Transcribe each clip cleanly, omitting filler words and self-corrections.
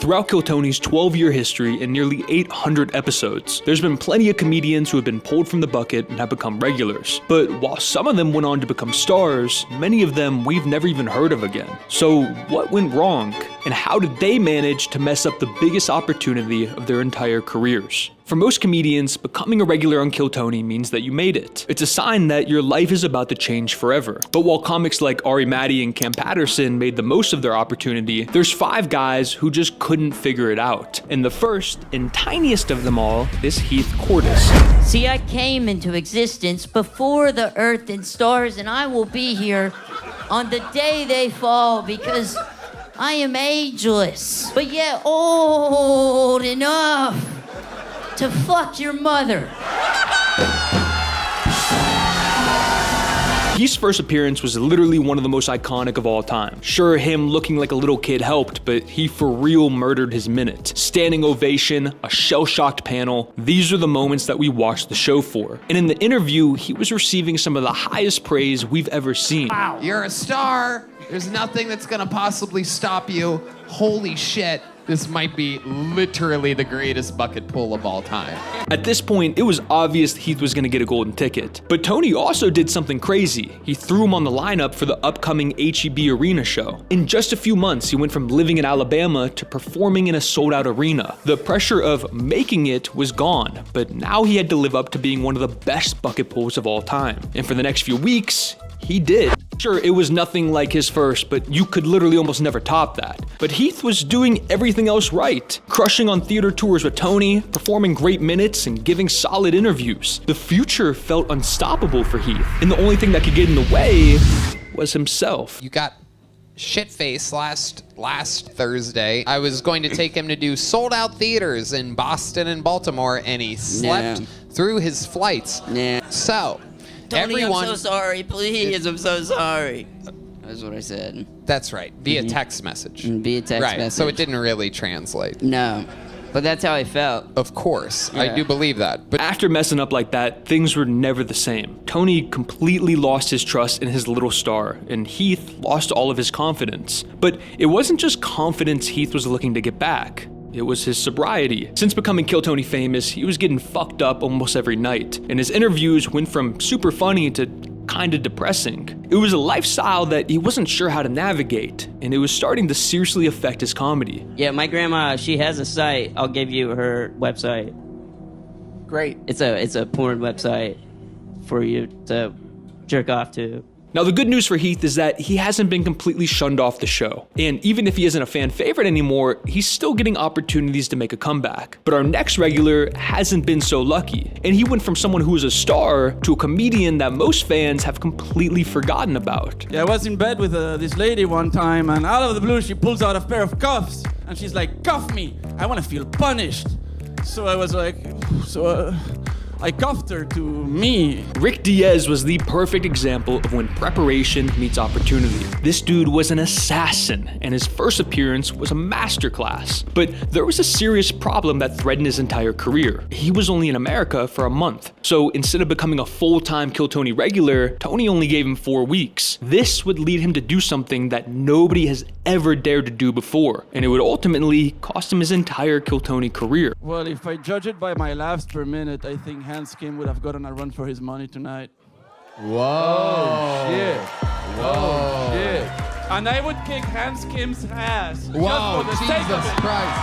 Throughout Kill Tony's 12-year history and nearly 800 episodes, there's been plenty of comedians who have been pulled from the bucket and have become regulars. But while some of them went on to become stars, many of them we've never even heard of again. So what went wrong? And how did they manage to mess up the biggest opportunity of their entire careers? For most comedians, becoming a regular on Kill Tony means that you made it. It's a sign that your life is about to change forever. But while comics like Ari Maddie and Cam Patterson made the most of their opportunity, there's 5 guys who just couldn't figure it out. And the first and tiniest of them all is Heath Cordes. See, I came into existence before the earth and stars, and I will be here on the day they fall because I am ageless, but yet old enough to fuck your mother. Heath's first appearance was literally one of the most iconic of all time. Sure, him looking like a little kid helped, but he for real murdered his minute. Standing ovation, a shell-shocked panel, these are the moments that we watched the show for. And in the interview, he was receiving some of the highest praise we've ever seen. Wow. You're a star. There's nothing that's gonna possibly stop you. Holy shit. This might be literally the greatest bucket pull of all time. At this point, it was obvious Heath was gonna get a golden ticket. But Tony also did something crazy. He threw him on the lineup for the upcoming H-E-B arena show. In just a few months, he went from living in Alabama to performing in a sold-out arena. The pressure of making it was gone, but now he had to live up to being one of the best bucket pulls of all time. And for the next few weeks, he did. Sure, it was nothing like his first, but you could literally almost never top that. But Heath was doing everything else right. Crushing on theater tours with Tony, performing great minutes, and giving solid interviews. The future felt unstoppable for Heath, and the only thing that could get in the way was himself. You got shit-faced last Thursday. I was going to take him to do sold-out theaters in Boston and Baltimore, and he slept through his flights. So, Tony, everyone... I'm so sorry, please, I'm so sorry. That's what I said. That's right, via text message. Via text message. Right, so it didn't really translate. No, but that's how I felt. Of course, Yeah. I do believe that. But After messing up like that, things were never the same. Tony completely lost his trust in his little star, and Heath lost all of his confidence. But it wasn't just confidence Heath was looking to get back. It was his sobriety. Since becoming Kill Tony famous, he was getting fucked up almost every night, and his interviews went from super funny to kinda depressing. It was a lifestyle that he wasn't sure how to navigate, and it was starting to seriously affect his comedy. Yeah, my grandma, she has a site. I'll give you her website. Great. It's a porn website for you to jerk off to. Now, the good news for Heath is that he hasn't been completely shunned off the show. And even if he isn't a fan favorite anymore, he's still getting opportunities to make a comeback. But our next regular hasn't been so lucky. And he went from someone who was a star to a comedian that most fans have completely forgotten about. Yeah, I was in bed with this lady one time, and out of the blue, she pulls out a pair of cuffs, and she's like, "Cuff me, I want to feel punished." So I was like, I cuffed her to me. Rick Diaz was the perfect example of when preparation meets opportunity. This dude was an assassin, and his first appearance was a masterclass. But there was a serious problem that threatened his entire career. He was only in America for a month. So instead of becoming a full-time Kill Tony regular, Tony only gave him 4 weeks. This would lead him to do something that nobody has ever dared to do before, and it would ultimately cost him his entire Kill Tony career. Well, if I judge it by my laughs per minute, I think Hans Kim would have gotten a run for his money tonight. Whoa. Oh, shit. Oh, shit. And I would kick Hans Kim's ass. Wow, just for the sake of Jesus it. Christ.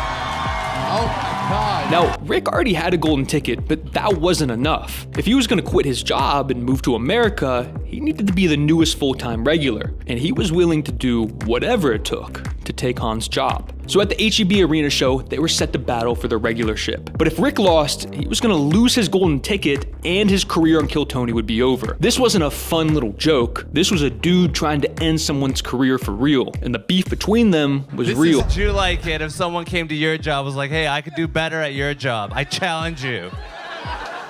Oh my God. Now, Rick already had a golden ticket, but that wasn't enough. If he was gonna quit his job and move to America, he needed to be the newest full-time regular, and he was willing to do whatever it took to take Han's job. So at the H-E-B arena show, they were set to battle for their regularship. But if Rick lost, he was gonna lose his golden ticket and his career on Kill Tony would be over. This wasn't a fun little joke. This was a dude trying to end someone's career for real, and the beef between them was real. Would you like it if someone came to your job was like, hey, I could do better at your job. I challenge you.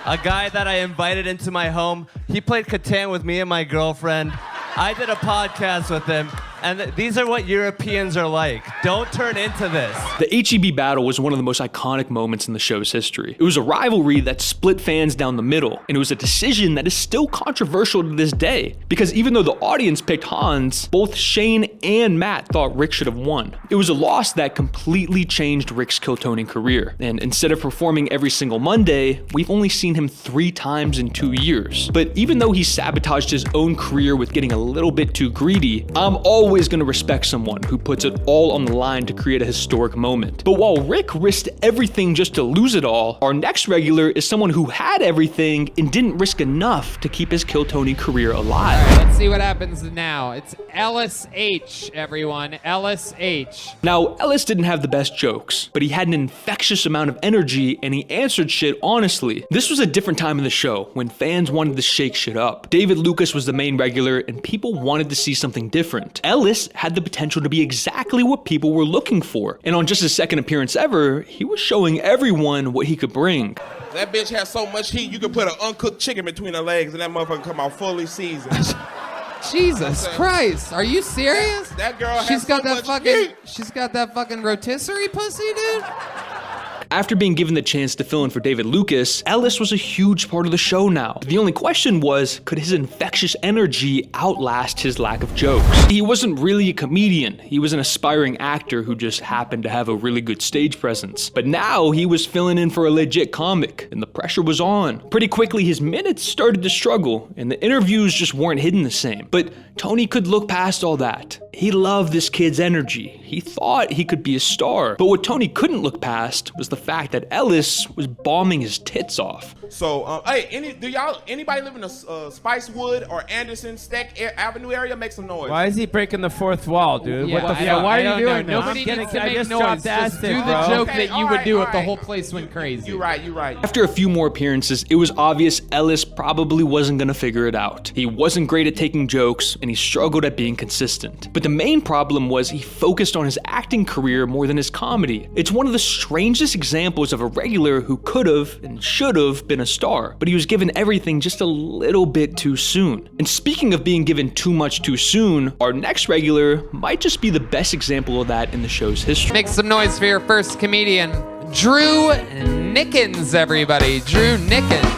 A guy that I invited into my home, he played Catan with me and my girlfriend. I did a podcast with him. And these are what Europeans are like. Don't turn into this. The HEB battle was one of the most iconic moments in the show's history. It was a rivalry that split fans down the middle, and it was a decision that is still controversial to this day. Because even though the audience picked Hans, both Shane and Matt thought Rick should have won. It was a loss that completely changed Rick's Kill Tony career. And instead of performing every single Monday, we've only seen him 3 times in 2 years. But even though he sabotaged his own career with getting a little bit too greedy, I'm always gonna respect someone who puts it all on the line to create a historic moment. But while Rick risked everything just to lose it all, our next regular is someone who had everything and didn't risk enough to keep his Kill Tony career alive. All right, let's see what happens now. It's Ellis Aych, everyone. Ellis Aych. Now, Ellis didn't have the best jokes, but he had an infectious amount of energy and he answered shit honestly. This was a different time in the show when fans wanted to shake shit up. David Lucas was the main regular and people wanted to see something different. Ellis had the potential to be exactly what people were looking for. And on just his second appearance ever, he was showing everyone what he could bring. That bitch has so much heat, you could put an uncooked chicken between her legs and that motherfucker come out fully seasoned. Jesus Christ, are you serious? That girl has She's got so that much fucking heat. she's got that fucking rotisserie pussy, dude. After being given the chance to fill in for David Lucas, Ellis was a huge part of the show now. The only question was, could his infectious energy outlast his lack of jokes? He wasn't really a comedian. He was an aspiring actor who just happened to have a really good stage presence. But now he was filling in for a legit comic, and the pressure was on. Pretty quickly, his minutes started to struggle, and the interviews just weren't hitting the same. But Tony could look past all that. He loved this kid's energy. He thought he could be a star. But what Tony couldn't look past was the fact that Ellis was bombing his tits off. So, hey, anybody live in the Spicewood or Anderson Steck Avenue area? Make some noise. Why is he breaking the fourth wall, dude? Yeah, what the yeah, fuck? why I are you don't doing know. Nobody needs to I make just noise. dropped Just acid, do the bro. joke Okay, that you would do if the alright. whole place went crazy. You're right. After a few more appearances, it was obvious Ellis probably wasn't gonna figure it out. He wasn't great at taking jokes, and he struggled at being consistent. But the main problem was he focused on his acting career more than his comedy. It's one of the strangest examples of a regular who could've and should've been a star, but he was given everything just a little bit too soon. And speaking of being given too much too soon, our next regular might just be the best example of that in the show's history. Make some noise for your first comedian, Drew Nickens, everybody. Drew Nickens.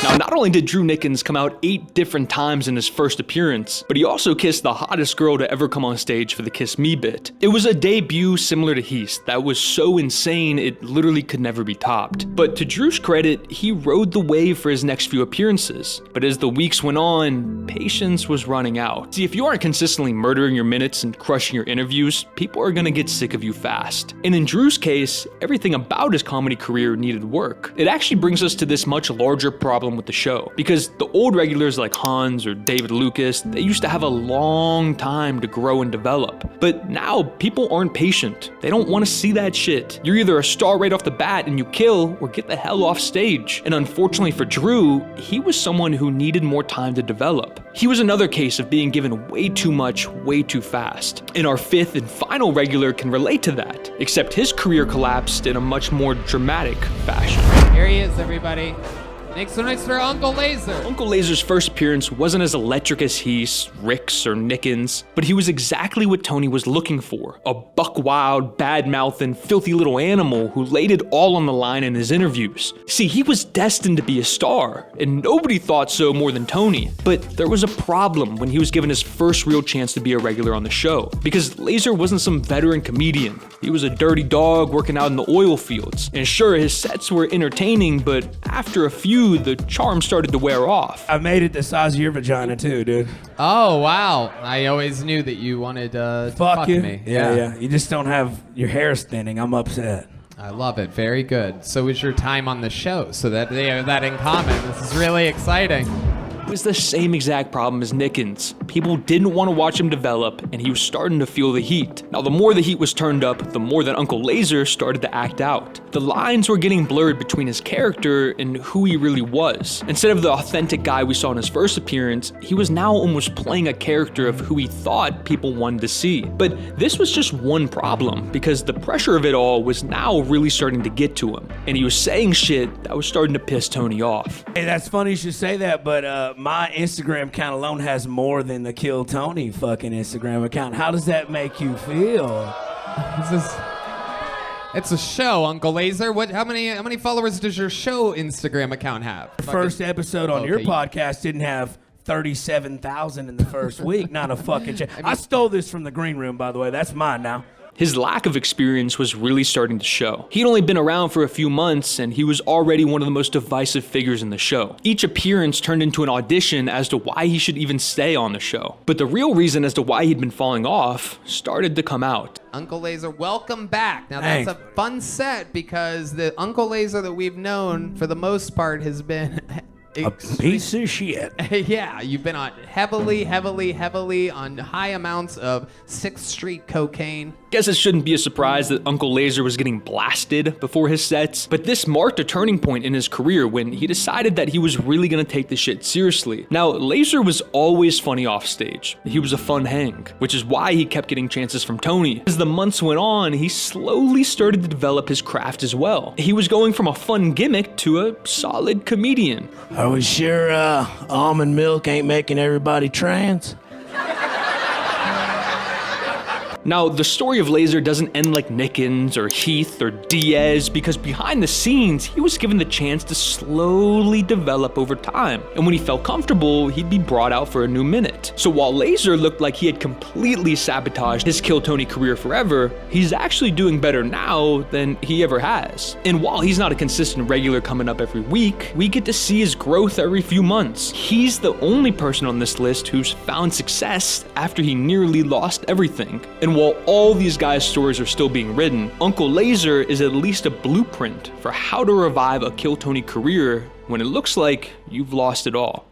Now, not only did Drew Nickens come out 8 different times in his first appearance, but he also kissed the hottest girl to ever come on stage for the Kiss Me bit. It was a debut similar to Heath's that was so insane it literally could never be topped. But to Drew's credit, he rode the wave for his next few appearances. But as the weeks went on, patience was running out. See, if you aren't consistently murdering your minutes and crushing your interviews, people are gonna get sick of you fast. And in Drew's case, everything about his comedy career needed work. It actually brings us to this much larger problem with the show, because the old regulars like Hans or David Lucas, they used to have a long time to grow and develop. But now people aren't patient. They don't want to see that shit. You're either a star right off the bat and you kill, or get the hell off stage. And unfortunately for Drew, he was someone who needed more time to develop. He was another case of being given way too much, way too fast. And our 5th and final regular can relate to that, except his career collapsed in a much more dramatic fashion. Here he is, everybody. Make some noise for Uncle Laser. Uncle Laser's first appearance wasn't as electric as Heath's, Rick's, or Nickens, but he was exactly what Tony was looking for. A buck-wild, bad-mouthin', filthy little animal who laid it all on the line in his interviews. See, he was destined to be a star, and nobody thought so more than Tony. But there was a problem when he was given his first real chance to be a regular on the show, because Laser wasn't some veteran comedian. He was a dirty dog working out in the oil fields. And sure, his sets were entertaining, but after a few, the charm started to wear off. I made it the size of your vagina too, dude. Oh, wow. I always knew that you wanted to fuck you. me. Yeah. You just don't have your hair thinning. I'm upset. I love it. Very good. So was your time on the show, so that they have that in common. This is really exciting. It was the same exact problem as Nickens. People didn't want to watch him develop, and he was starting to feel the heat. Now, the more the heat was turned up, the more that Uncle Laser started to act out. The lines were getting blurred between his character and who he really was. Instead of the authentic guy we saw in his first appearance, he was now almost playing a character of who he thought people wanted to see. But this was just one problem, because the pressure of it all was now really starting to get to him, and he was saying shit that was starting to piss Tony off. Hey, that's funny you should say that, but my Instagram account alone has more than the Kill Tony fucking Instagram account. How does that make you feel? It's a show, Uncle Laser. How many followers does your show Instagram account have? The first episode on your podcast didn't have 37,000 in the first week. Not a fucking I stole this from the green room, by the way. That's mine now. His lack of experience was really starting to show. He'd only been around for a few months, and he was already one of the most divisive figures in the show. Each appearance turned into an audition as to why he should even stay on the show. But the real reason as to why he'd been falling off started to come out. Uncle Laser, welcome back. Now that's a fun set because the Uncle Laser that we've known for the most part has been a piece of shit. Yeah, you've been on heavily on high amounts of 6th Street cocaine. Guess it shouldn't be a surprise that Uncle Laser was getting blasted before his sets, but this marked a turning point in his career when he decided that he was really gonna take this shit seriously. Now, Laser was always funny off stage. He was a fun hang, which is why he kept getting chances from Tony. As the months went on, he slowly started to develop his craft as well. He was going from a fun gimmick to a solid comedian. Are we sure almond milk ain't making everybody trans? Now, the story of Laser doesn't end like Nickens or Heath or Diaz because behind the scenes, he was given the chance to slowly develop over time. And when he felt comfortable, he'd be brought out for a new minute. So while Laser looked like he had completely sabotaged his Kill Tony career forever, he's actually doing better now than he ever has. And while he's not a consistent regular coming up every week, we get to see his growth every few months. He's the only person on this list who's found success after he nearly lost everything. And while all these guys' stories are still being written, Uncle Laser is at least a blueprint for how to revive a Kill Tony career when it looks like you've lost it all.